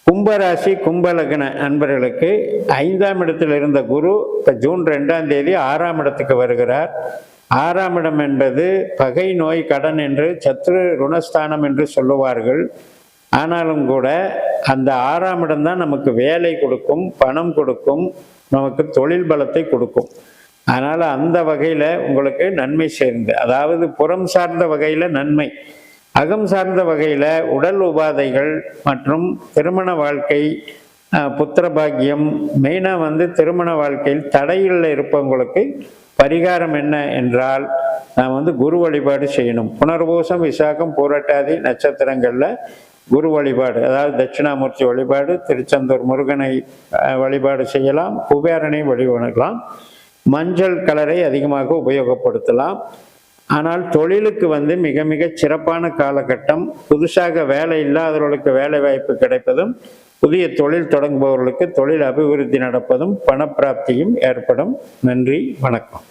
கும்பராசி கும்பலக்ன அன்பர்களுக்கு 5ஆம் இடத்தில் இருந்த குரு இப்போ ஜூன் 2ஆம் தேதி 6ஆம் இடத்துக்கு வருகிறார். 6ஆம் இடம் என்பது பகை, நோய், கடன் என்று சத்ரு ருணஸ்தானம் என்று சொல்லுவார்கள். ஆனாலும் கூட அந்த 6ஆம் இடம் தான் நமக்கு வேலை கொடுக்கும், பணம் கொடுக்கும், நமக்கு தொழில் பலத்தை கொடுக்கும். அதனால் அந்த வகையில் உங்களுக்கு நன்மை சேர்ந்து, அதாவது புறம் சார்ந்த வகையில் நன்மை, அகம் சார்ந்த வகையில் உடல் உபாதைகள் மற்றும் திருமண வாழ்க்கை, புத்திர பாக்கியம், மெயினாக திருமண வாழ்க்கையில் தடையில் இருப்பவங்களுக்கு பரிகாரம் என்ன என்றால், நாம் குரு வழிபாடு செய்யணும். புனர்பூசம், விசாகம், பூரட்டாதி நட்சத்திரங்களில் குரு வழிபாடு, அதாவது தட்சிணாமூர்த்தி வழிபாடு, திருச்செந்தூர் முருகனை வழிபாடு செய்யலாம், குபேரனை வழிபடலாம், மஞ்சள் கலரை அதிகமாக உபயோகப்படுத்தலாம். ஆனால் தொழிலுக்கு மிக மிக சிறப்பான காலகட்டம். புதுசாக வேலை இல்லாதவர்களுக்கு வேலை வாய்ப்பு கிடைப்பதும், புதிய தொழில் தொடங்குபவர்களுக்கு தொழில் அபிவிருத்தி நடப்பதும், பணப்பிராப்தியும் ஏற்படும். நன்றி, வணக்கம்.